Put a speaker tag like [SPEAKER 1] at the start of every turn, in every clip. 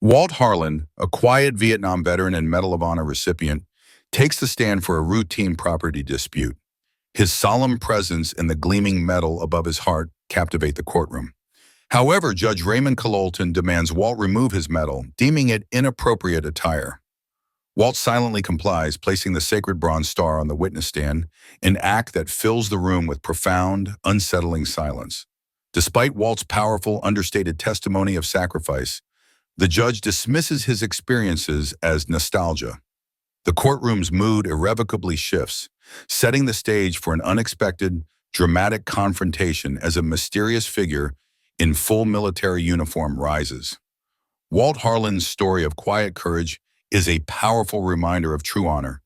[SPEAKER 1] Walt Harland, a quiet Vietnam veteran and Medal of Honor recipient, takes the stand for a routine property dispute. His solemn presence and the gleaming medal above his heart captivate the courtroom. However, Judge Raymond Coloulton demands Walt remove his medal, deeming it inappropriate attire. Walt silently complies, placing the sacred bronze star on the witness stand, an act that fills the room with profound, unsettling silence. Despite Walt's powerful, understated testimony of sacrifice, the judge dismisses his experiences as nostalgia. The courtroom's mood irrevocably shifts, setting the stage for an unexpected, dramatic confrontation as a mysterious figure in full military uniform rises. Walt Harland's story of quiet courage is a powerful reminder of true honor.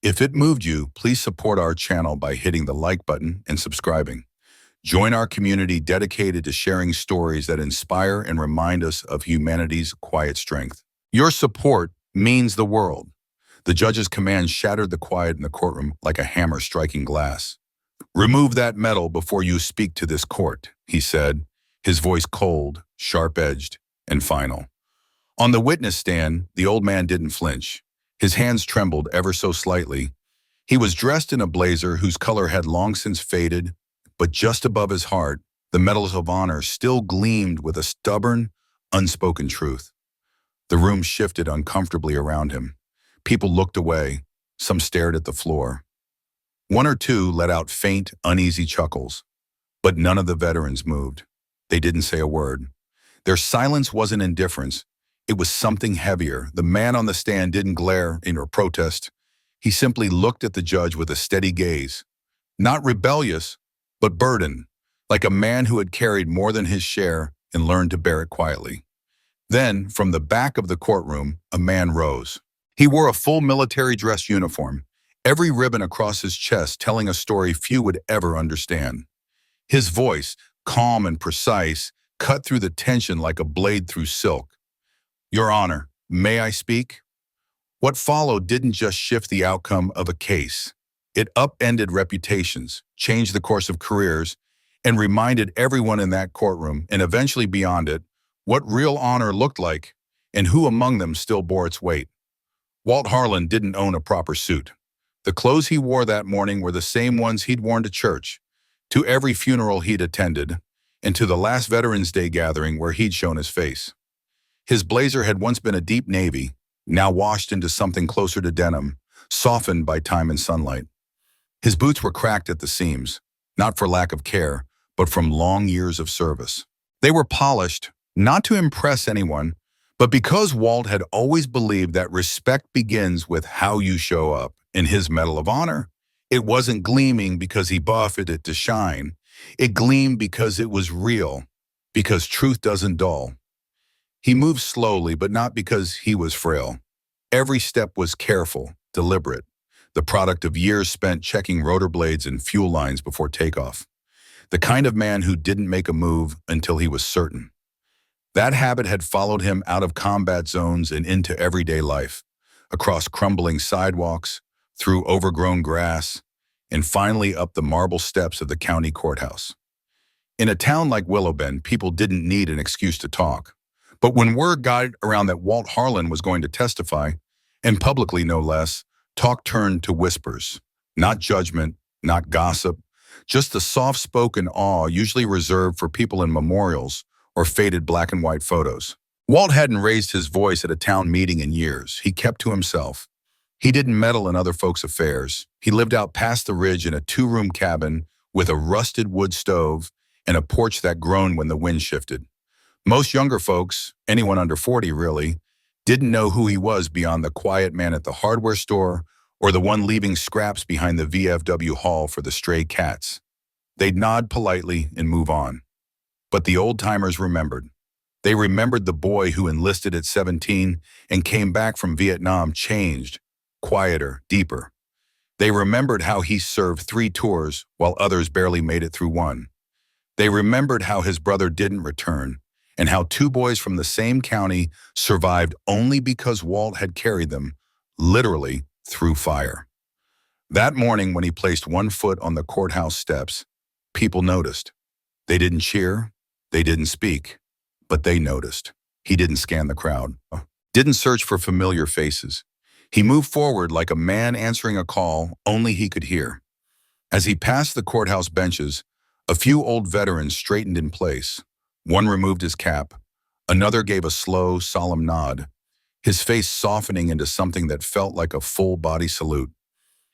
[SPEAKER 1] If it moved you, please support our channel by hitting the like button and subscribing. Join our community dedicated to sharing stories that inspire and remind us of humanity's quiet strength. Your support means the world. The judge's command shattered the quiet in the courtroom like a hammer striking glass. "Remove that medal before you speak to this court," he said, his voice cold, sharp-edged, and final. On the witness stand, the old man didn't flinch. His hands trembled ever so slightly. He was dressed in a blazer whose color had long since faded, but just above his heart, the medals of honor still gleamed with a stubborn, unspoken truth. The room shifted uncomfortably around him. People looked away. Some stared at the floor. One or two let out faint, uneasy chuckles. But none of the veterans moved. They didn't say a word. Their silence wasn't indifference. It was something heavier. The man on the stand didn't glare or protest. He simply looked at the judge with a steady gaze. Not rebellious, but burdened, like a man who had carried more than his share and learned to bear it quietly. Then, from the back of the courtroom, a man rose. He wore a full military dress uniform, every ribbon across his chest telling a story few would ever understand. His voice, calm and precise, cut through the tension like a blade through silk. "Your Honor, may I speak?" What followed didn't just shift the outcome of a case. It upended reputations, changed the course of careers, and reminded everyone in that courtroom, and eventually beyond it, what real honor looked like and who among them still bore its weight. Walt Harland didn't own a proper suit. The clothes he wore that morning were the same ones he'd worn to church, to every funeral he'd attended, and to the last Veterans Day gathering where he'd shown his face. His blazer had once been a deep navy, now washed into something closer to denim, softened by time and sunlight. His boots were cracked at the seams, not for lack of care, but from long years of service. They were polished, not to impress anyone, but because Walt had always believed that respect begins with how you show up. In his Medal of Honor, it wasn't gleaming because he buffeted it to shine. It gleamed because it was real, because truth doesn't dull. He moved slowly, but not because he was frail. Every step was careful, deliberate, the product of years spent checking rotor blades and fuel lines before takeoff. The kind of man who didn't make a move until he was certain. That habit had followed him out of combat zones and into everyday life, across crumbling sidewalks, through overgrown grass, and finally up the marble steps of the county courthouse. In a town like Willowbend, people didn't need an excuse to talk. But when word got around that Walt Harland was going to testify, and publicly no less, talk turned to whispers. Not judgment, not gossip, just the soft-spoken awe usually reserved for people in memorials or faded black and white photos. Walt hadn't raised his voice at a town meeting in years. He kept to himself. He didn't meddle in other folks' affairs. He lived out past the ridge in a two-room cabin with a rusted wood stove and a porch that groaned when the wind shifted. Most younger folks, anyone under 40 really, didn't know who he was beyond the quiet man at the hardware store or the one leaving scraps behind the VFW hall for the stray cats. They'd nod politely and move on. But the old-timers remembered. They remembered the boy who enlisted at 17 and came back from Vietnam changed, quieter, deeper. They remembered how he served 3 tours while others barely made it through one. They remembered how his brother didn't return, and how 2 boys from the same county survived only because Walt had carried them, literally, through fire. That morning when he placed one foot on the courthouse steps, people noticed. They didn't cheer, they didn't speak, but they noticed. He didn't scan the crowd, didn't search for familiar faces. He moved forward like a man answering a call only he could hear. As he passed the courthouse benches, a few old veterans straightened in place. One removed his cap. Another gave a slow, solemn nod, his face softening into something that felt like a full-body salute.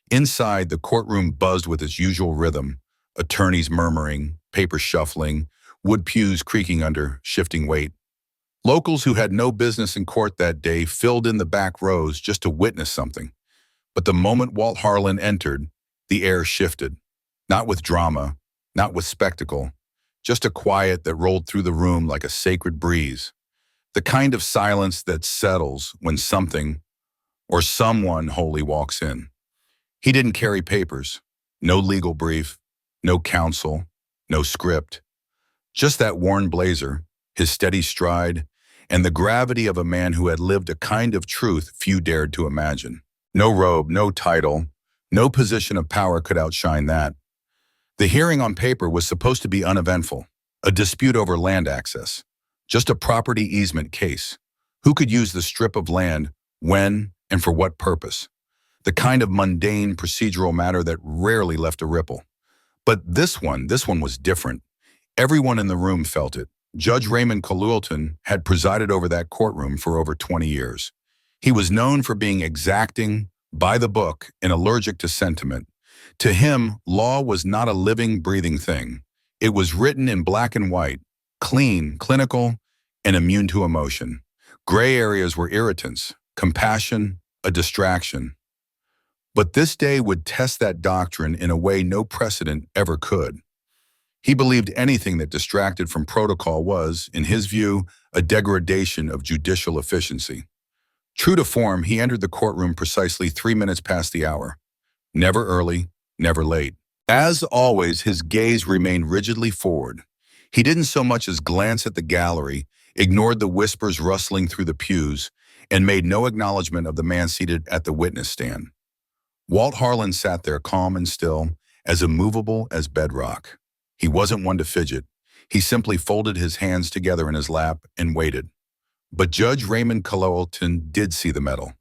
[SPEAKER 1] Inside, the courtroom buzzed with its usual rhythm, attorneys murmuring, papers shuffling, wood pews creaking under shifting weight. Locals who had no business in court that day filled in the back rows just to witness something. But the moment Walt Harland entered, the air shifted. Not with drama, not with spectacle, just a quiet that rolled through the room like a sacred breeze. The kind of silence that settles when something or someone holy walks in. He didn't carry papers, no legal brief, no counsel, no script. Just that worn blazer, his steady stride, and the gravity of a man who had lived a kind of truth few dared to imagine. No robe, no title, no position of power could outshine that. The hearing on paper was supposed to be uneventful, a dispute over land access, just a property easement case. Who could use the strip of land, when, and for what purpose? The kind of mundane procedural matter that rarely left a ripple. But this one was different. Everyone in the room felt it. Judge Raymond Coloulton had presided over that courtroom for over 20 years. He was known for being exacting, by the book, and allergic to sentiment. To him, law was not a living, breathing thing. It was written in black and white, clean, clinical, and immune to emotion. Gray areas were irritants, compassion, a distraction. But this day would test that doctrine in a way no precedent ever could. He believed anything that distracted from protocol was, in his view, a degradation of judicial efficiency. True to form, he entered the courtroom precisely 3 minutes past the hour. Never early, never late. As always, his gaze remained rigidly forward. He didn't so much as glance at the gallery, ignored the whispers rustling through the pews, and made no acknowledgement of the man seated at the witness stand. Walt Harland sat there calm and still, as immovable as bedrock. He wasn't one to fidget. He simply folded his hands together in his lap and waited. But Judge Raymond Coloulton did see the medal.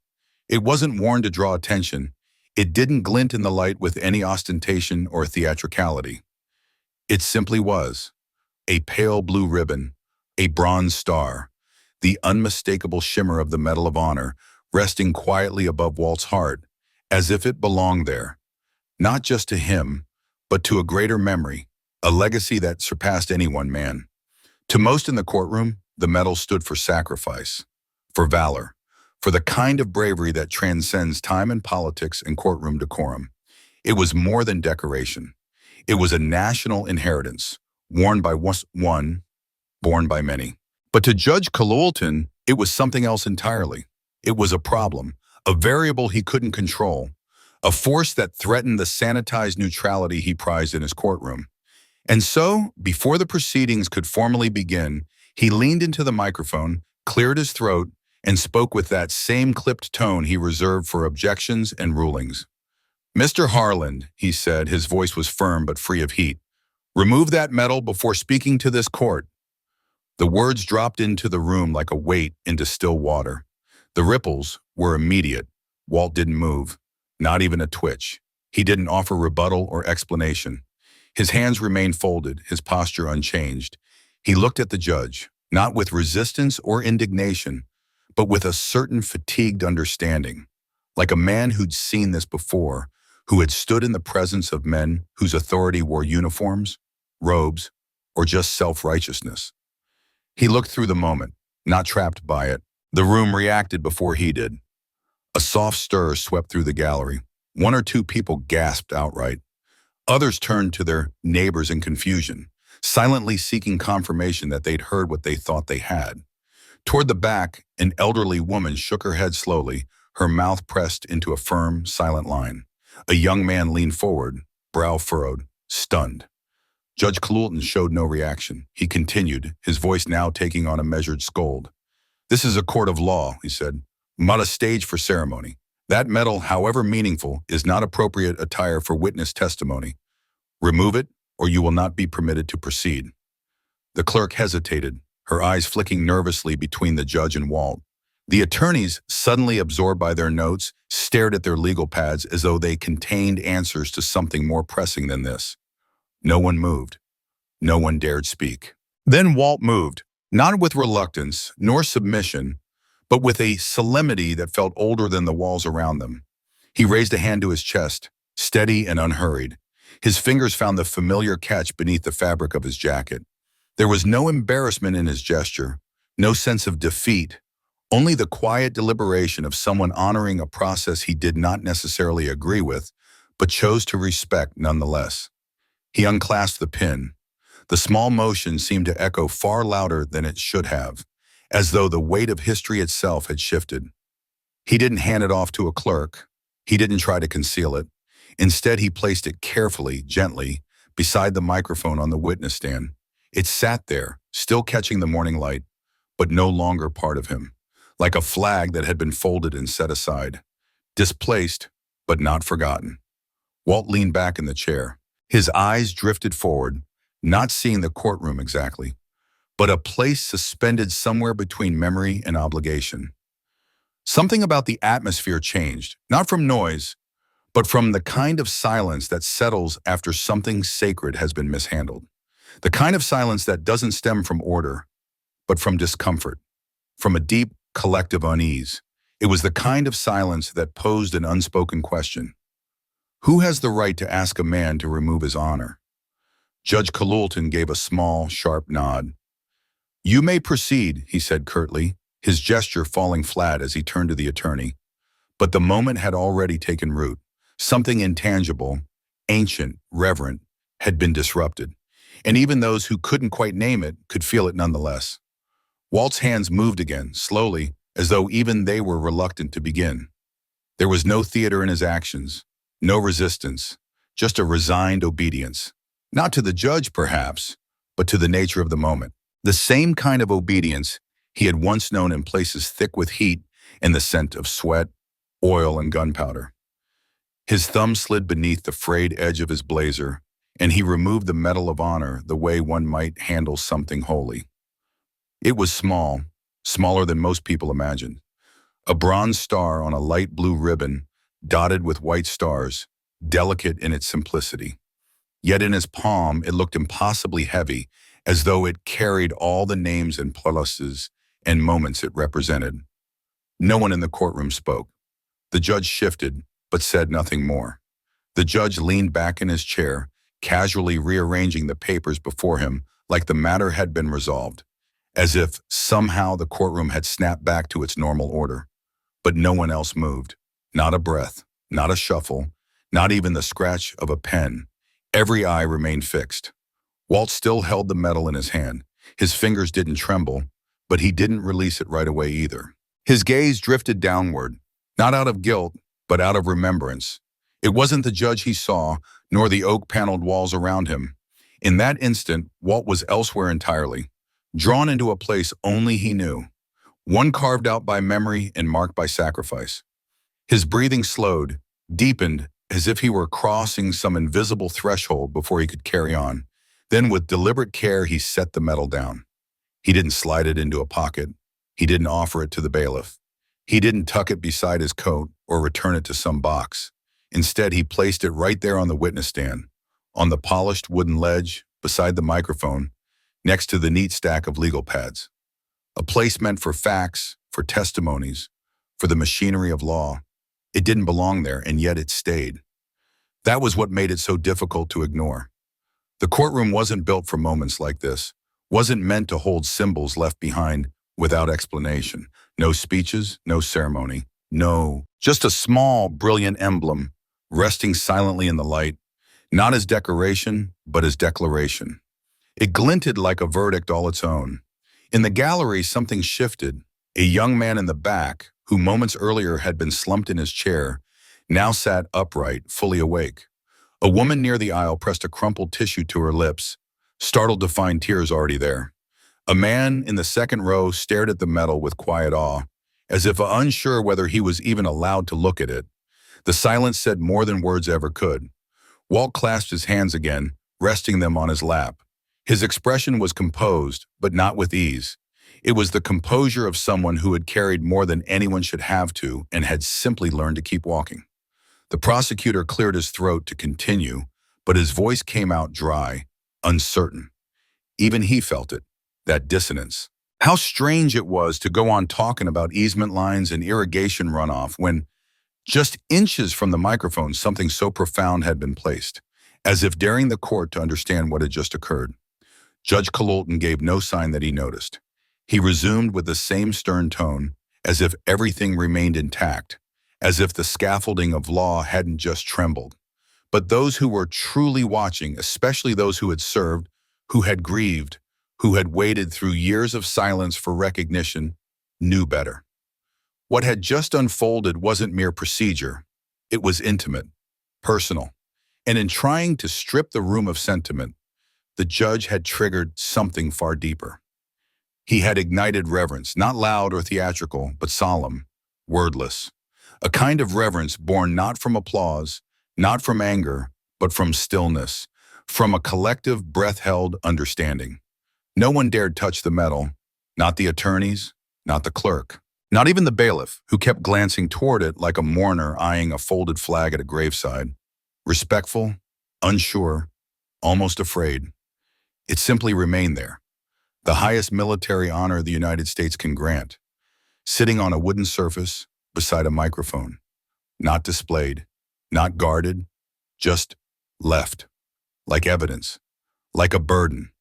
[SPEAKER 1] It wasn't worn to draw attention. It didn't glint in the light with any ostentation or theatricality. It simply was. A pale blue ribbon, a bronze star, the unmistakable shimmer of the Medal of Honor resting quietly above Walt's heart, as if it belonged there, not just to him, but to a greater memory, a legacy that surpassed any one man. To most in the courtroom, the medal stood for sacrifice, for valor, for the kind of bravery that transcends time and politics and courtroom decorum. It was more than decoration. It was a national inheritance, worn by one, borne by many. But to Judge Coloulton, it was something else entirely. It was a problem, a variable he couldn't control, a force that threatened the sanitized neutrality he prized in his courtroom. And so, before the proceedings could formally begin, he leaned into the microphone, cleared his throat, and spoke with that same clipped tone he reserved for objections and rulings. "Mr. Harland," he said, his voice was firm but free of heat, "remove that medal before speaking to this court." The words dropped into the room like a weight into still water. The ripples were immediate. Walt didn't move, not even a twitch. He didn't offer rebuttal or explanation. His hands remained folded, his posture unchanged. He looked at the judge, not with resistance or indignation, but with a certain fatigued understanding, like a man who'd seen this before, who had stood in the presence of men whose authority wore uniforms, robes, or just self-righteousness. He looked through the moment, not trapped by it. The room reacted before he did. A soft stir swept through the gallery. One or two people gasped outright. Others turned to their neighbors in confusion, silently seeking confirmation that they'd heard what they thought they had. Toward the back, an elderly woman shook her head slowly, her mouth pressed into a firm, silent line. A young man leaned forward, brow furrowed, stunned. Judge Coloulton showed no reaction. He continued, his voice now taking on a measured scold. "This is a court of law," he said, "not a stage for ceremony. That medal, however meaningful, is not appropriate attire for witness testimony. Remove it, or you will not be permitted to proceed." The clerk hesitated, her eyes flicking nervously between the judge and Walt. The attorneys, suddenly absorbed by their notes, stared at their legal pads as though they contained answers to something more pressing than this. No one moved. No one dared speak. Then Walt moved, not with reluctance nor submission, but with a solemnity that felt older than the walls around them. He raised a hand to his chest, steady and unhurried. His fingers found the familiar catch beneath the fabric of his jacket. There was no embarrassment in his gesture, no sense of defeat, only the quiet deliberation of someone honoring a process he did not necessarily agree with, but chose to respect nonetheless. He unclasped the pin. The small motion seemed to echo far louder than it should have, as though the weight of history itself had shifted. He didn't hand it off to a clerk. He didn't try to conceal it. Instead, he placed it carefully, gently, beside the microphone on the witness stand. It sat there, still catching the morning light, but no longer part of him, like a flag that had been folded and set aside. Displaced, but not forgotten. Walt leaned back in the chair. His eyes drifted forward, not seeing the courtroom exactly, but a place suspended somewhere between memory and obligation. Something about the atmosphere changed, not from noise, but from the kind of silence that settles after something sacred has been mishandled. The kind of silence that doesn't stem from order, but from discomfort, from a deep collective unease. It was the kind of silence that posed an unspoken question. Who has the right to ask a man to remove his honor? Judge Coloulton gave a small, sharp nod. You may proceed, he said curtly, his gesture falling flat as he turned to the attorney. But the moment had already taken root. Something intangible, ancient, reverent, had been disrupted, and even those who couldn't quite name it could feel it nonetheless. Walt's hands moved again, slowly, as though even they were reluctant to begin. There was no theater in his actions, no resistance, just a resigned obedience. Not to the judge, perhaps, but to the nature of the moment. The same kind of obedience he had once known in places thick with heat and the scent of sweat, oil, and gunpowder. His thumb slid beneath the frayed edge of his blazer, and he removed the medal of honor the way one might handle something holy. It was small, smaller than most people imagined. A bronze star on a light blue ribbon, dotted with white stars, delicate in its simplicity. Yet in his palm, it looked impossibly heavy, as though it carried all the names and places and moments it represented. No one in the courtroom spoke. The judge shifted, but said nothing more. The judge leaned back in his chair, casually rearranging the papers before him like the matter had been resolved, as if somehow the courtroom had snapped back to its normal order. But no one else moved. Not a breath, not a shuffle, not even the scratch of a pen. Every eye remained fixed. Walt still held the medal in his hand. His fingers didn't tremble, but he didn't release it right away either. His gaze drifted downward, not out of guilt, but out of remembrance. It wasn't the judge he saw, nor the oak-paneled walls around him. In that instant, Walt was elsewhere entirely, drawn into a place only he knew, one carved out by memory and marked by sacrifice. His breathing slowed, deepened, as if he were crossing some invisible threshold before he could carry on. Then with deliberate care, he set the medal down. He didn't slide it into a pocket. He didn't offer it to the bailiff. He didn't tuck it beside his coat or return it to some box. Instead, he placed it right there on the witness stand, on the polished wooden ledge, beside the microphone, next to the neat stack of legal pads. A place meant for facts, for testimonies, for the machinery of law. It didn't belong there, and yet it stayed. That was what made it so difficult to ignore. The courtroom wasn't built for moments like this, wasn't meant to hold symbols left behind without explanation. No speeches, no ceremony, just a small, brilliant emblem resting silently in the light, not as decoration, but as declaration. It glinted like a verdict all its own. In the gallery, something shifted. A young man in the back, who moments earlier had been slumped in his chair, now sat upright, fully awake. A woman near the aisle pressed a crumpled tissue to her lips, startled to find tears already there. A man in the second row stared at the medal with quiet awe, as if unsure whether he was even allowed to look at it. The silence said more than words ever could. Walt clasped his hands again, resting them on his lap. His expression was composed, but not with ease. It was the composure of someone who had carried more than anyone should have to and had simply learned to keep walking. The prosecutor cleared his throat to continue, but his voice came out dry, uncertain. Even he felt it, that dissonance. How strange it was to go on talking about easement lines and irrigation runoff when, just inches from the microphone, something so profound had been placed, as if daring the court to understand what had just occurred. Judge Coloulton gave no sign that he noticed. He resumed with the same stern tone, as if everything remained intact, as if the scaffolding of law hadn't just trembled. But those who were truly watching, especially those who had served, who had grieved, who had waited through years of silence for recognition, knew better. What had just unfolded wasn't mere procedure. It was intimate, personal. And in trying to strip the room of sentiment, the judge had triggered something far deeper. He had ignited reverence, not loud or theatrical, but solemn, wordless. A kind of reverence born not from applause, not from anger, but from stillness, from a collective breath-held understanding. No one dared touch the metal, not the attorneys, not the clerk, not even the bailiff, who kept glancing toward it like a mourner eyeing a folded flag at a graveside. Respectful, unsure, almost afraid. It simply remained there, the highest military honor the United States can grant, sitting on a wooden surface beside a microphone, not displayed, not guarded, just left, like evidence, like a burden,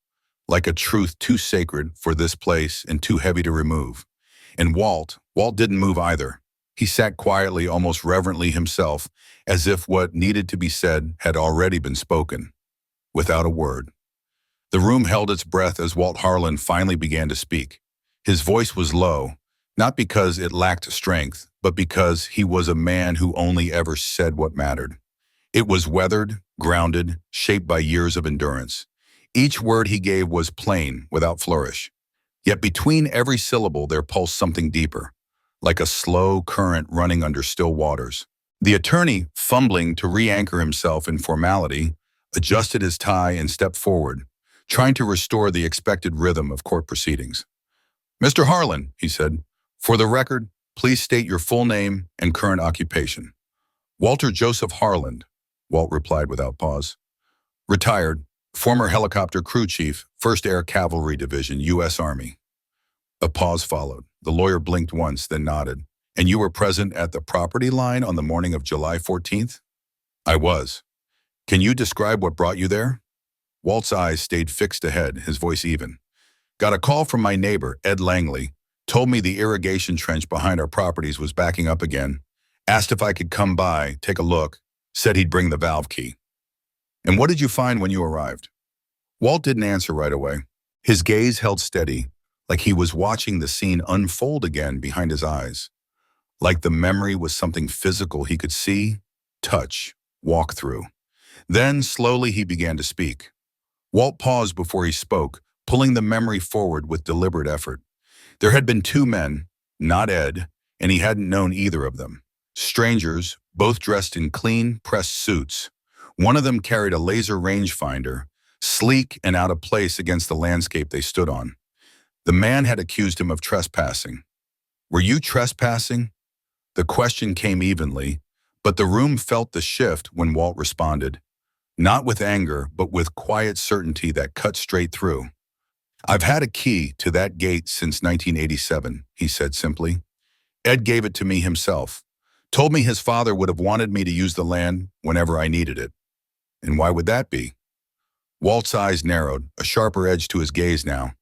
[SPEAKER 1] like a truth too sacred for this place and too heavy to remove. And Walt didn't move either. He sat quietly, almost reverently himself, as if what needed to be said had already been spoken, without a word. The room held its breath as Walt Harland finally began to speak. His voice was low, not because it lacked strength, but because he was a man who only ever said what mattered. It was weathered, grounded, shaped by years of endurance. Each word he gave was plain, without flourish. Yet between every syllable there pulsed something deeper, like a slow current running under still waters. The attorney, fumbling to re-anchor himself in formality, adjusted his tie and stepped forward, trying to restore the expected rhythm of court proceedings. "Mr. Harland," he said, "for the record, please state your full name and current occupation." "Walter Joseph Harland," Walt replied without pause. "Retired, former helicopter crew chief, 1st Air Cavalry Division, U.S. Army." A pause followed. The lawyer blinked once, then nodded. "And you were present at the property line on the morning of July 14th? "I was." "Can you describe what brought you there?" Walt's eyes stayed fixed ahead, his voice even. "Got a call from my neighbor, Ed Langley. Told me the irrigation trench behind our properties was backing up again. Asked if I could come by, take a look. Said he'd bring the valve key." "And what did you find when you arrived?" Walt didn't answer right away. His gaze held steady, like he was watching the scene unfold again behind his eyes. Like the memory was something physical he could see, touch, walk through. Then, slowly, he began to speak. Walt paused before he spoke, pulling the memory forward with deliberate effort. There had been two men, not Ed, and he hadn't known either of them. Strangers, both dressed in clean, pressed suits. One of them carried a laser rangefinder, sleek and out of place against the landscape they stood on. The man had accused him of trespassing. "Were you trespassing?" The question came evenly, but the room felt the shift when Walt responded. Not with anger, but with quiet certainty that cut straight through. "I've had a key to that gate since 1987, he said simply. "Ed gave it to me himself. Told me his father would have wanted me to use the land whenever I needed it." "And why would that be?" Walt's eyes narrowed, a sharper edge to his gaze now.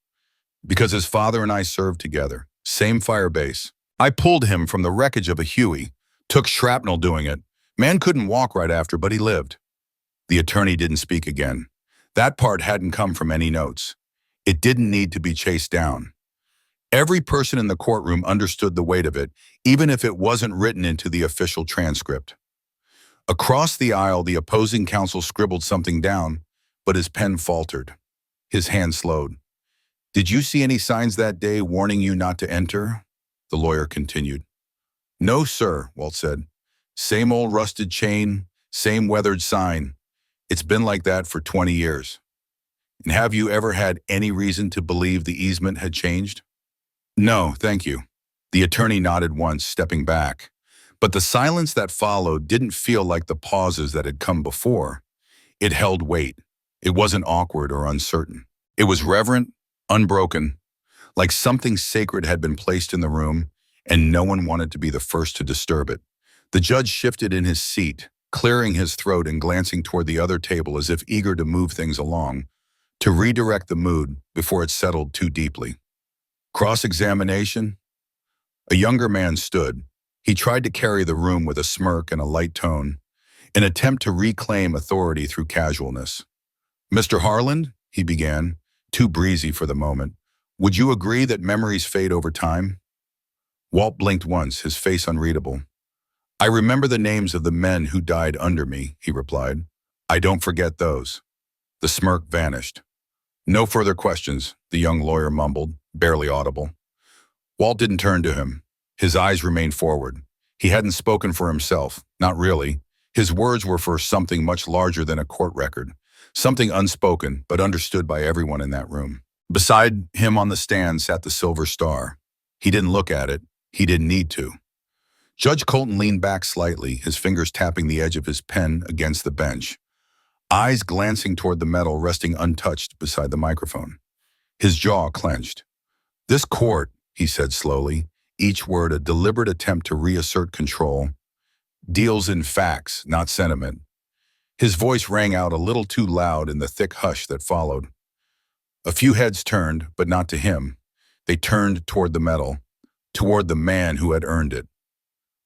[SPEAKER 1] "Because his father and I served together. Same fire base. I pulled him from the wreckage of a Huey. Took shrapnel doing it. Man couldn't walk right after, but he lived." The attorney didn't speak again. That part hadn't come from any notes. It didn't need to be chased down. Every person in the courtroom understood the weight of it, even if it wasn't written into the official transcript. Across the aisle, the opposing counsel scribbled something down, but his pen faltered. His hand slowed. "Did you see any signs that day warning you not to enter?" The lawyer continued. "No, sir," Walt said. "Same old rusted chain, same weathered sign. It's been like that for 20 years. And have you ever had any reason to believe the easement had changed? No, thank you. The attorney nodded once, stepping back. But the silence that followed didn't feel like the pauses that had come before. It held weight. It wasn't awkward or uncertain. It was reverent, unbroken, like something sacred had been placed in the room, and no one wanted to be the first to disturb it. The judge shifted in his seat, clearing his throat and glancing toward the other table as if eager to move things along, to redirect the mood before it settled too deeply. Cross-examination? A younger man stood. He tried to carry the room with a smirk and a light tone, an attempt to reclaim authority through casualness. Mr. Harland, he began, too breezy for the moment, would you agree that memories fade over time? Walt blinked once, his face unreadable. I remember the names of the men who died under me, he replied. I don't forget those. The smirk vanished. No further questions, the young lawyer mumbled, barely audible. Walt didn't turn to him. His eyes remained forward. He hadn't spoken for himself, not really. His words were for something much larger than a court record, something unspoken but understood by everyone in that room. Beside him on the stand sat the silver star. He didn't look at it. He didn't need to. Judge Coloulton leaned back slightly, his fingers tapping the edge of his pen against the bench, eyes glancing toward the metal resting untouched beside the microphone. His jaw clenched. This court, he said slowly, each word a deliberate attempt to reassert control, deals in facts, not sentiment. His voice rang out a little too loud in the thick hush that followed. A few heads turned, but not to him. They turned toward the metal, toward the man who had earned it.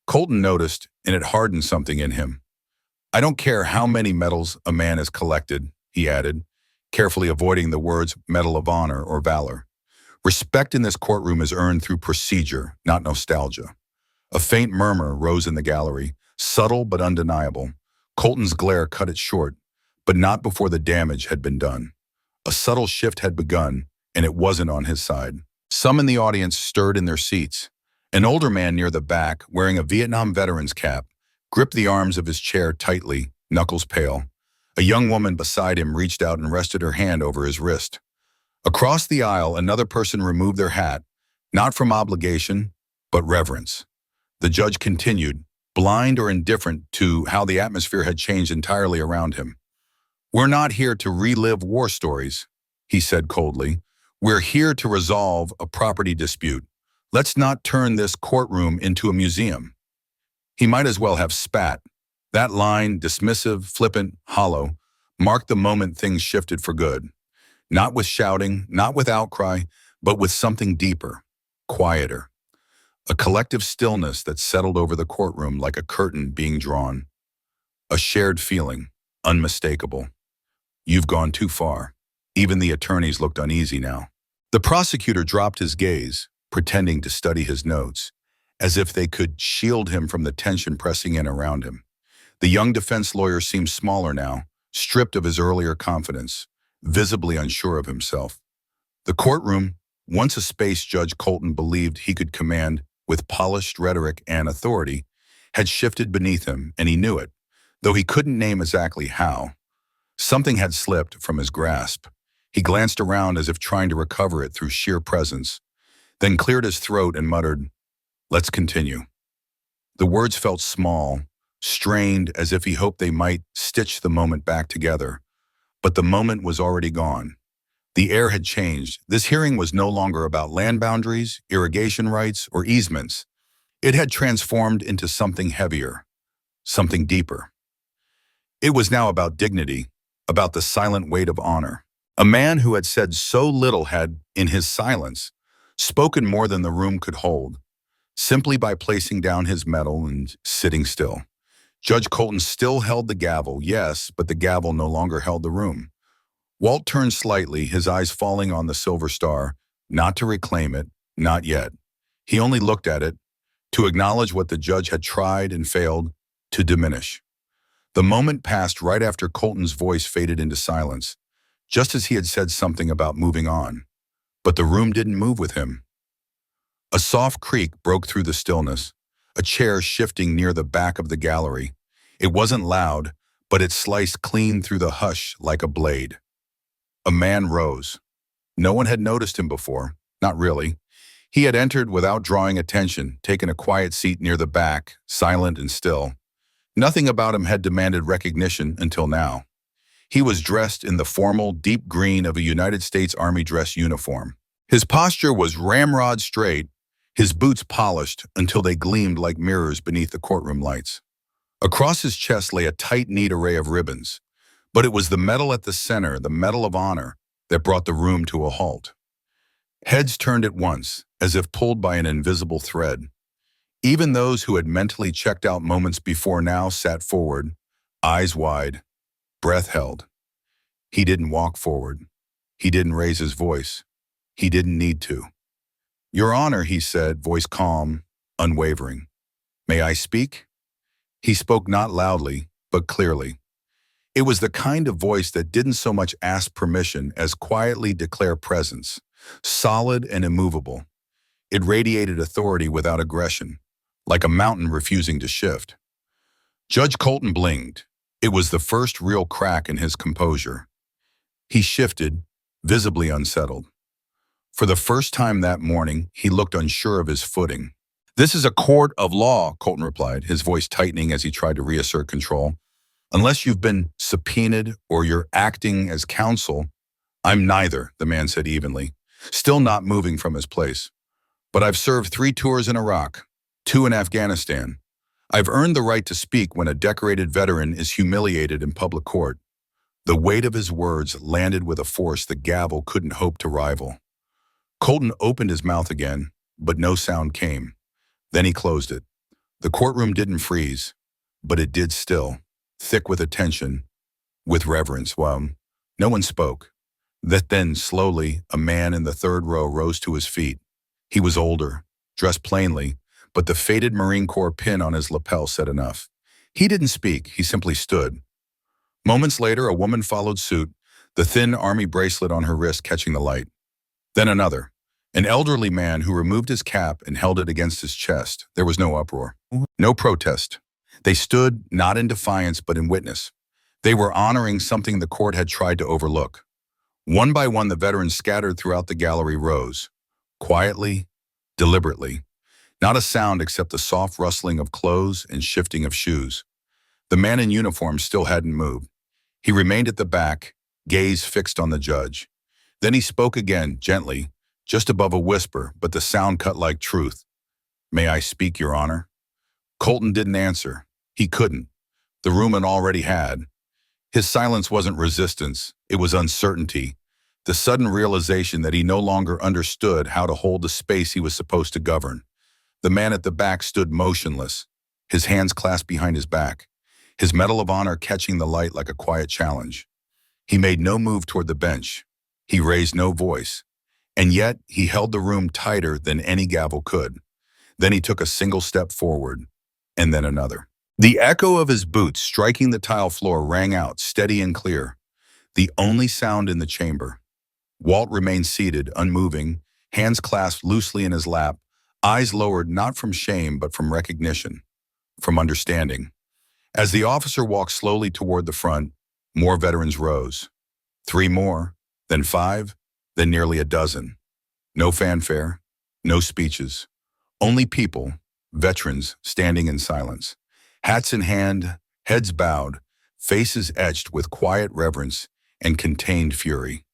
[SPEAKER 1] Coloulton noticed, and it hardened something in him. I don't care how many medals a man has collected, he added, carefully avoiding the words Medal of Honor or Valor. Respect in this courtroom is earned through procedure, not nostalgia. A faint murmur rose in the gallery, subtle but undeniable. Coloulton's glare cut it short, but not before the damage had been done. A subtle shift had begun, and it wasn't on his side. Some in the audience stirred in their seats. An older man near the back, wearing a Vietnam veteran's cap, gripped the arms of his chair tightly, knuckles pale. A young woman beside him reached out and rested her hand over his wrist. Across the aisle, another person removed their hat, not from obligation, but reverence. The judge continued, blind or indifferent to how the atmosphere had changed entirely around him. We're not here to relive war stories, he said coldly. We're here to resolve a property dispute. Let's not turn this courtroom into a museum. He might as well have spat. That line, dismissive, flippant, hollow, marked the moment things shifted for good. Not with shouting, not with outcry, but with something deeper, quieter. A collective stillness that settled over the courtroom like a curtain being drawn. A shared feeling, unmistakable. You've gone too far. Even the attorneys looked uneasy now. The prosecutor dropped his gaze, pretending to study his notes, as if they could shield him from the tension pressing in around him. The young defense lawyer seemed smaller now, stripped of his earlier confidence, visibly unsure of himself. The courtroom, once a space Judge Coloulton believed he could command with polished rhetoric and authority, had shifted beneath him, and he knew it, though he couldn't name exactly how. Something had slipped from his grasp. He glanced around as if trying to recover it through sheer presence, then cleared his throat and muttered, "Let's continue." The words felt small, strained, as if he hoped they might stitch the moment back together. But the moment was already gone. The air had changed. This hearing was no longer about land boundaries, irrigation rights, or easements. It had transformed into something heavier, something deeper. It was now about dignity, about the silent weight of honor. A man who had said so little had, in his silence, spoken more than the room could hold, simply by placing down his medal and sitting still. Judge Coloulton still held the gavel, yes, but the gavel no longer held the room. Walt turned slightly, his eyes falling on the silver star, not to reclaim it, not yet. He only looked at it, to acknowledge what the judge had tried and failed to diminish. The moment passed right after Coloulton's voice faded into silence, just as he had said something about moving on. But the room didn't move with him. A soft creak broke through the stillness, a chair shifting near the back of the gallery. It wasn't loud, but it sliced clean through the hush like a blade. A man rose. No one had noticed him before. Not really. He had entered without drawing attention, taken a quiet seat near the back, silent and still. Nothing about him had demanded recognition until now. He was dressed in the formal, deep green of a United States Army dress uniform. His posture was ramrod straight, his boots polished until they gleamed like mirrors beneath the courtroom lights. Across his chest lay a tight, neat array of ribbons, but it was the medal at the center, the Medal of Honor, that brought the room to a halt. Heads turned at once, as if pulled by an invisible thread. Even those who had mentally checked out moments before now sat forward, eyes wide, breath held. He didn't walk forward. He didn't raise his voice. He didn't need to. "Your Honor," he said, voice calm, unwavering. "May I speak?" He spoke not loudly, but clearly. It was the kind of voice that didn't so much ask permission as quietly declare presence, solid and immovable. It radiated authority without aggression, like a mountain refusing to shift. Judge Coloulton blinked. It was the first real crack in his composure. He shifted, visibly unsettled. For the first time that morning, he looked unsure of his footing. "This is a court of law," Coloulton replied, his voice tightening as he tried to reassert control. "Unless you've been subpoenaed or you're acting as counsel." "I'm neither," the man said evenly, still not moving from his place. "But I've served 3 tours in Iraq, 2 in Afghanistan. I've earned the right to speak when a decorated veteran is humiliated in public court." The weight of his words landed with a force the gavel couldn't hope to rival. Coloulton opened his mouth again, but no sound came. Then he closed it. The courtroom didn't freeze, but it did still, thick with attention, with reverence. Well, no one spoke. Then, slowly, a man in the third row rose to his feet. He was older, dressed plainly, but the faded Marine Corps pin on his lapel said enough. He didn't speak, he simply stood. Moments later, a woman followed suit, the thin army bracelet on her wrist catching the light. Then another, an elderly man who removed his cap and held it against his chest. There was no uproar, no protest. They stood, not in defiance, but in witness. They were honoring something the court had tried to overlook. One by one, the veterans scattered throughout the gallery rose, quietly, deliberately. Not a sound except the soft rustling of clothes and shifting of shoes. The man in uniform still hadn't moved. He remained at the back, gaze fixed on the judge. Then he spoke again, gently, just above a whisper, but the sound cut like truth. "May I speak, Your Honor?" Coloulton didn't answer. He couldn't. The room had already had. His silence wasn't resistance, it was uncertainty, the sudden realization that he no longer understood how to hold the space he was supposed to govern. The man at the back stood motionless, his hands clasped behind his back, his Medal of Honor catching the light like a quiet challenge. He made no move toward the bench. He raised no voice. And yet, he held the room tighter than any gavel could. Then he took a single step forward, and then another. The echo of his boots striking the tile floor rang out, steady and clear, the only sound in the chamber. Walt remained seated, unmoving, hands clasped loosely in his lap, eyes lowered not from shame but from recognition, from understanding. As the officer walked slowly toward the front, more veterans rose. 3 more, then 5, then nearly a dozen. No fanfare, no speeches, only people, veterans standing in silence. Hats in hand, heads bowed, faces etched with quiet reverence and contained fury.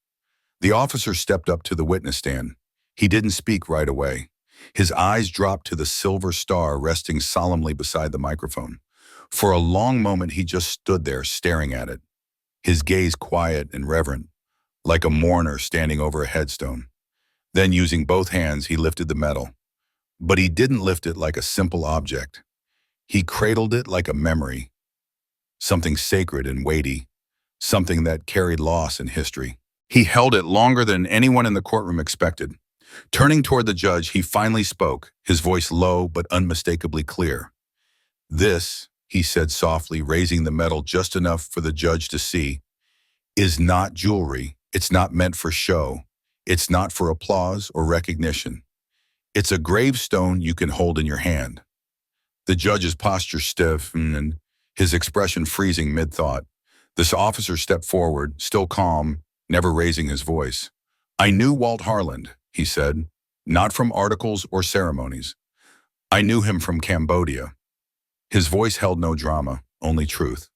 [SPEAKER 1] The officer stepped up to the witness stand. He didn't speak right away. His eyes dropped to the silver star resting solemnly beside the microphone. For a long moment he just stood there staring at it, his gaze quiet and reverent, like a mourner standing over a headstone. Then, using both hands, he lifted the medal. But he didn't lift it like a simple object. He cradled it like a memory, something sacred and weighty, something that carried loss and history. He held it longer than anyone in the courtroom expected. Turning toward the judge, he finally spoke, his voice low but unmistakably clear. "This," he said softly, raising the medal just enough for the judge to see, "is not jewelry. It's not meant for show. It's not for applause or recognition. It's a gravestone you can hold in your hand." The judge's posture stiff and his expression freezing mid-thought. This officer stepped forward, still calm, never raising his voice. "I knew Walt Harland," he said, "not from articles or ceremonies. I knew him from Cambodia." His voice held no drama, only truth.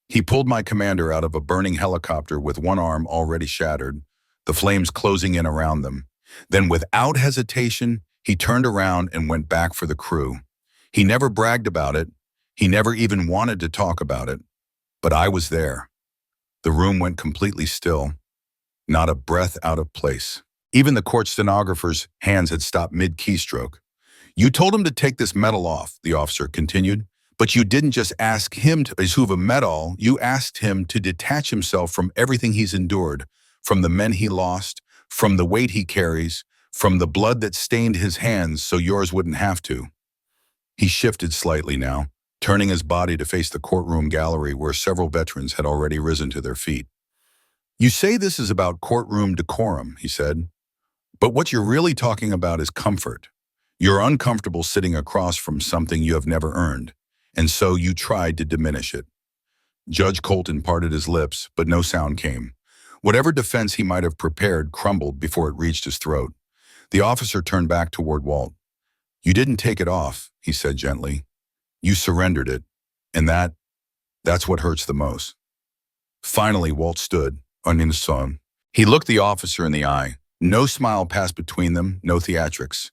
[SPEAKER 1] "He pulled my commander out of a burning helicopter with one arm already shattered, the flames closing in around them. Then without hesitation, he turned around and went back for the crew. He never bragged about it. He never even wanted to talk about it. But I was there." The room went completely still, not a breath out of place. Even the court stenographer's hands had stopped mid-keystroke. "You told him to take this medal off," the officer continued. "But you didn't just ask him to remove a medal, you asked him to detach himself from everything he's endured, from the men he lost, from the weight he carries, from the blood that stained his hands so yours wouldn't have to." He shifted slightly now, turning his body to face the courtroom gallery where several veterans had already risen to their feet. "You say this is about courtroom decorum," he said, "but what you're really talking about is comfort. You're uncomfortable sitting across from something you have never earned, and so you tried to diminish it." Judge Coloulton parted his lips, but no sound came. Whatever defense he might have prepared crumbled before it reached his throat. The officer turned back toward Walt. "You didn't take it off," he said gently. "You surrendered it, and that's what hurts the most." Finally, Walt stood, Unsung. He looked the officer in the eye. No smile passed between them, no theatrics.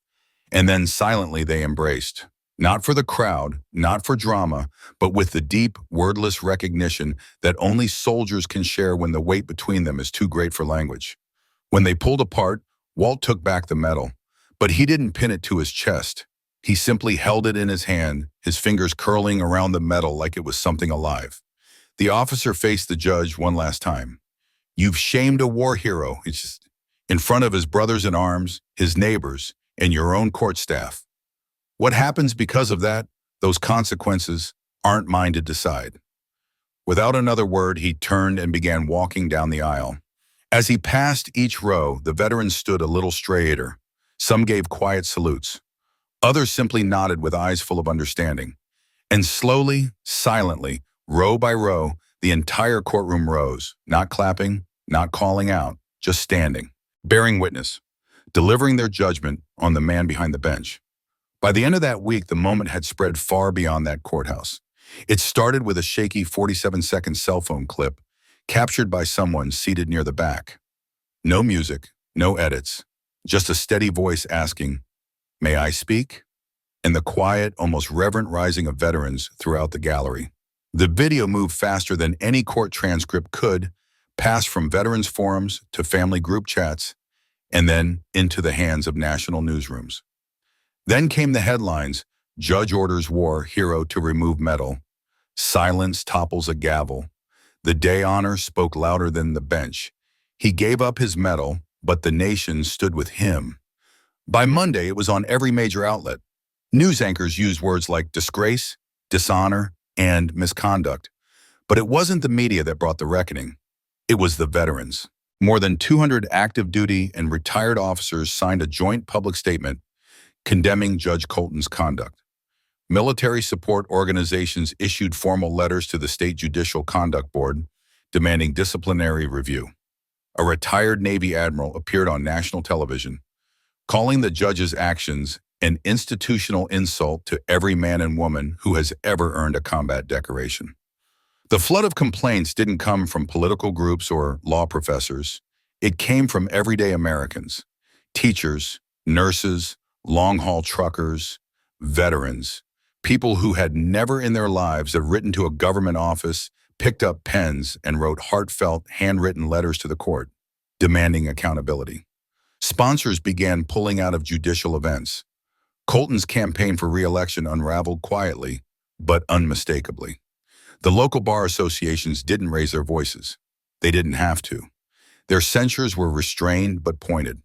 [SPEAKER 1] And then silently they embraced. Not for the crowd, not for drama, but with the deep, wordless recognition that only soldiers can share when the weight between them is too great for language. When they pulled apart, Walt took back the medal, but he didn't pin it to his chest. He simply held it in his hand, his fingers curling around the medal like it was something alive. The officer faced the judge one last time. "You've shamed a war hero," in front of his brothers in arms, his neighbors, and your own court staff. "What happens because of that, those consequences, aren't mine to decide." Without another word, he turned and began walking down the aisle. As he passed each row, the veterans stood a little straighter. Some gave quiet salutes. Others simply nodded with eyes full of understanding. And slowly, silently, row by row, the entire courtroom rose, not clapping, not calling out, just standing, bearing witness, delivering their judgment on the man behind the bench. By the end of that week, the moment had spread far beyond that courthouse. It started with a shaky 47-second cell phone clip captured by someone seated near the back. No music, no edits, just a steady voice asking, "May I speak?" and the quiet, almost reverent rising of veterans throughout the gallery. The video moved faster than any court transcript could, passed from veterans forums to family group chats, and then into the hands of national newsrooms. Then came the headlines: "Judge orders war hero to remove medal," "Silence topples a gavel," "The day honor spoke louder than the bench." He gave up his medal, but the nation stood with him. By Monday, it was on every major outlet. News anchors used words like disgrace, dishonor, and misconduct. But it wasn't the media that brought the reckoning. It was the veterans. More than 200 active duty and retired officers signed a joint public statement condemning Judge Coloulton's conduct. Military support organizations issued formal letters to the State Judicial Conduct Board demanding disciplinary review. A retired Navy admiral appeared on national television, calling the judge's actions an institutional insult to every man and woman who has ever earned a combat decoration. The flood of complaints didn't come from political groups or law professors. It came from everyday Americans, teachers, nurses, long-haul truckers, veterans, people who had never in their lives have written to a government office, picked up pens, and wrote heartfelt, handwritten letters to the court, demanding accountability. Sponsors began pulling out of judicial events. Coloulton's campaign for re-election unraveled quietly, but unmistakably. The local bar associations didn't raise their voices. They didn't have to. Their censures were restrained but pointed.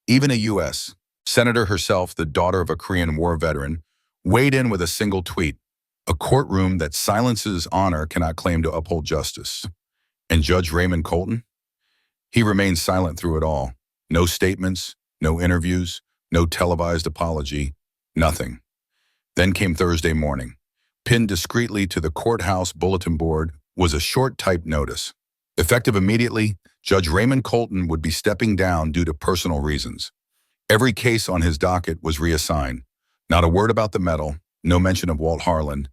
[SPEAKER 1] Even a U.S. Senator herself, the daughter of a Korean War veteran, weighed in with a single tweet: "A courtroom that silences honor cannot claim to uphold justice." And Judge Raymond Coloulton? He remained silent through it all. No statements, no interviews, no televised apology, nothing. Then came Thursday morning. Pinned discreetly to the courthouse bulletin board was a short typed notice: Effective immediately, Judge Raymond Coloulton would be stepping down due to personal reasons. Every case on his docket was reassigned. Not a word about the medal, no mention of Walt Harland,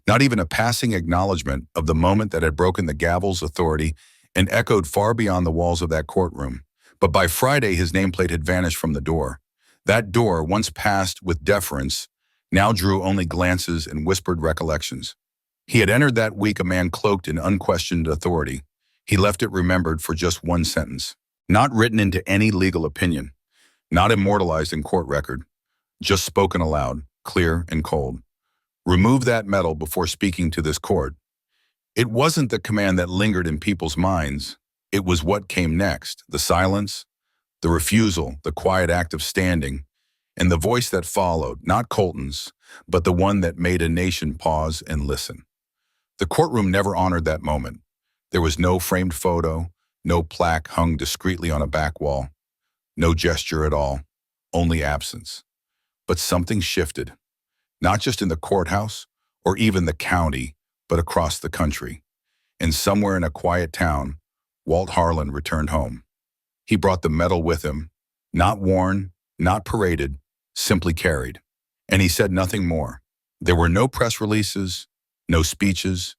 [SPEAKER 1] not even a passing acknowledgement of the moment that had broken the gavel's authority and echoed far beyond the walls of that courtroom. But by Friday, his nameplate had vanished from the door. That door, once passed with deference, now drew only glances and whispered recollections. He had entered that week a man cloaked in unquestioned authority. He left it remembered for just one sentence, not written into any legal opinion, not immortalized in court record, just spoken aloud, clear and cold. Remove that medal before speaking to this court. It wasn't the command that lingered in people's minds. It was what came next, the silence, the refusal, the quiet act of standing, and the voice that followed, not Coloulton's, but the one that made a nation pause and listen. The courtroom never honored that moment. There was no framed photo, no plaque hung discreetly on a back wall, no gesture at all, only absence. But something shifted, not just in the courthouse or even the county, but across the country. And somewhere in a quiet town, Walt Harland returned home. He brought the medal with him, not worn, not paraded, simply carried. And he said nothing more. There were no press releases, no speeches.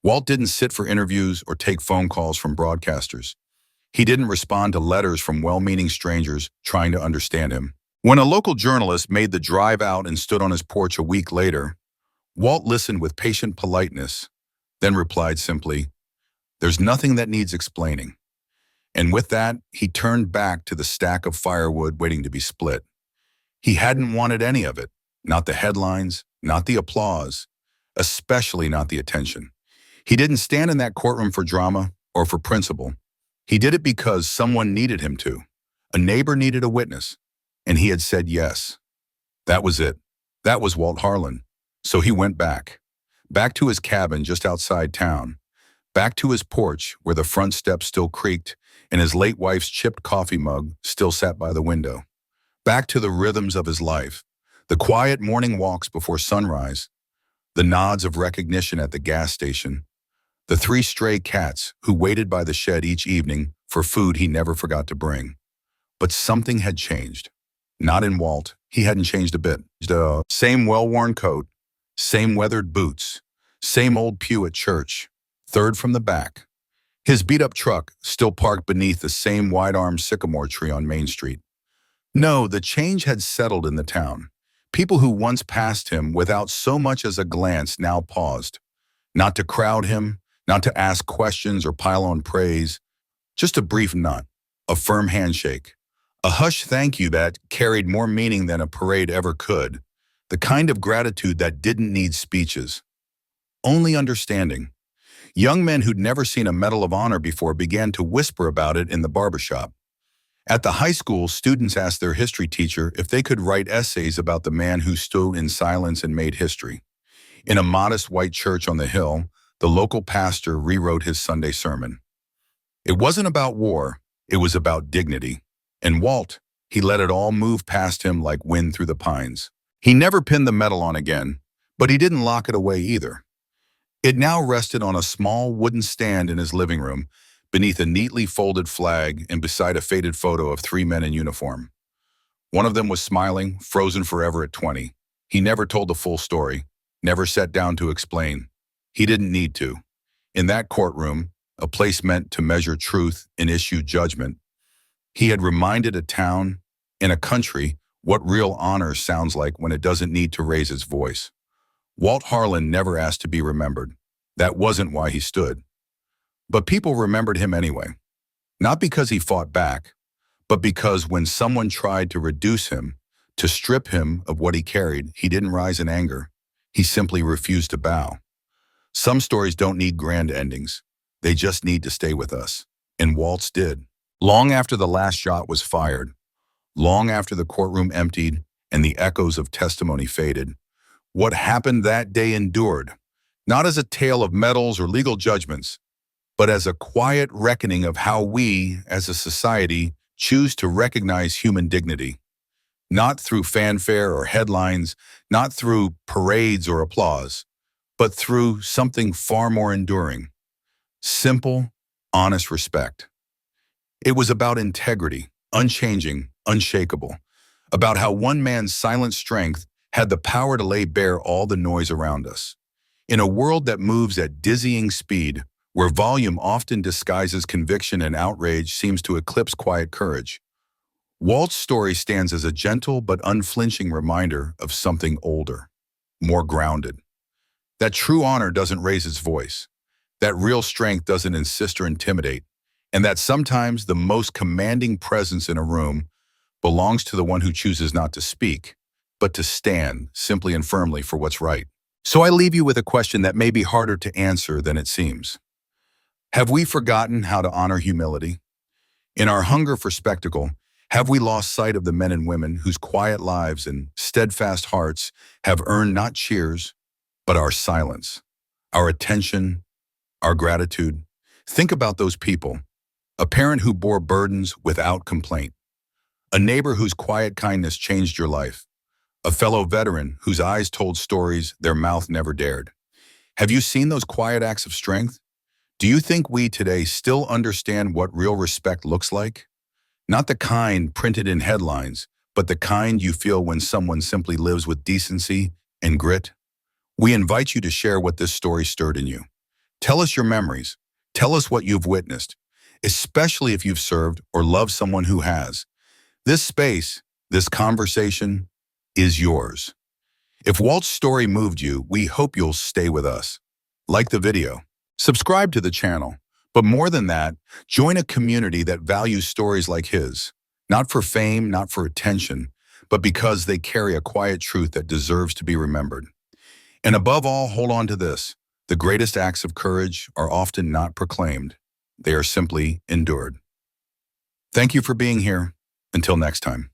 [SPEAKER 1] Walt didn't sit for interviews or take phone calls from broadcasters. He didn't respond to letters from well-meaning strangers trying to understand him. When a local journalist made the drive out and stood on his porch a week later, Walt listened with patient politeness, then replied simply, "There's nothing that needs explaining." And with that, he turned back to the stack of firewood waiting to be split. He hadn't wanted any of it, not the headlines, not the applause, especially not the attention. He didn't stand in that courtroom for drama or for principle. He did it because someone needed him to. A neighbor needed a witness, and he had said yes. That was it. That was Walt Harland. So he went back to his cabin just outside town, back to his porch where the front steps still creaked and his late wife's chipped coffee mug still sat by the window. Back to the rhythms of his life, the quiet morning walks before sunrise, the nods of recognition at the gas station, the 3 stray cats who waited by the shed each evening for food he never forgot to bring. But something had changed. Not in Walt. He hadn't changed a bit. The same well-worn coat, same weathered boots, same old pew at church, third from the back. His beat-up truck still parked beneath the same wide-armed sycamore tree on Main Street. No, the change had settled in the town. People who once passed him without so much as a glance now paused. Not to crowd him, not to ask questions or pile on praise, just a brief nod, a firm handshake, a hush thank you that carried more meaning than a parade ever could, the kind of gratitude that didn't need speeches, only understanding. Young men who'd never seen a Medal of Honor before began to whisper about it in the barbershop. At the high school, students asked their history teacher if they could write essays about the man who stood in silence and made history. In a modest white church on the hill, the local pastor rewrote his Sunday sermon. It wasn't about war, it was about dignity. And Walt, he let it all move past him like wind through the pines. He never pinned the medal on again, but he didn't lock it away either. It now rested on a small wooden stand in his living room, beneath a neatly folded flag and beside a faded photo of 3 men in uniform. One of them was smiling, frozen forever at 20. He never told the full story, never sat down to explain. He didn't need to. In that courtroom, a place meant to measure truth and issue judgment, he had reminded a town and a country what real honor sounds like when it doesn't need to raise its voice. Walt Harland never asked to be remembered. That wasn't why he stood. But people remembered him anyway. Not because he fought back, but because when someone tried to reduce him, to strip him of what he carried, he didn't rise in anger. He simply refused to bow. Some stories don't need grand endings. They just need to stay with us. And Walt's did. Long after the last shot was fired, long after the courtroom emptied and the echoes of testimony faded, what happened that day endured, not as a tale of medals or legal judgments, but as a quiet reckoning of how we, as a society, choose to recognize human dignity. Not through fanfare or headlines, not through parades or applause, but through something far more enduring. Simple, honest respect. It was about integrity, unchanging, unshakable, about how one man's silent strength had the power to lay bare all the noise around us. In a world that moves at dizzying speed, where volume often disguises conviction and outrage seems to eclipse quiet courage, Walt's story stands as a gentle but unflinching reminder of something older, more grounded. That true honor doesn't raise its voice, that real strength doesn't insist or intimidate, and that sometimes the most commanding presence in a room belongs to the one who chooses not to speak, but to stand simply and firmly for what's right. So I leave you with a question that may be harder to answer than it seems. Have we forgotten how to honor humility? In our hunger for spectacle, have we lost sight of the men and women whose quiet lives and steadfast hearts have earned not cheers, but our silence, our attention, our gratitude? Think about those people. A parent who bore burdens without complaint. A neighbor whose quiet kindness changed your life. A fellow veteran whose eyes told stories their mouth never dared. Have you seen those quiet acts of strength? Do you think we today still understand what real respect looks like? Not the kind printed in headlines, but the kind you feel when someone simply lives with decency and grit. We invite you to share what this story stirred in you. Tell us your memories. Tell us what you've witnessed, especially if you've served or loved someone who has. This space, this conversation, is yours. If Walt's story moved you, we hope you'll stay with us. Like the video, subscribe to the channel, but more than that, join a community that values stories like his, not for fame, not for attention, but because they carry a quiet truth that deserves to be remembered. And above all, hold on to this. The greatest acts of courage are often not proclaimed. They are simply endured. Thank you for being here. Until next time.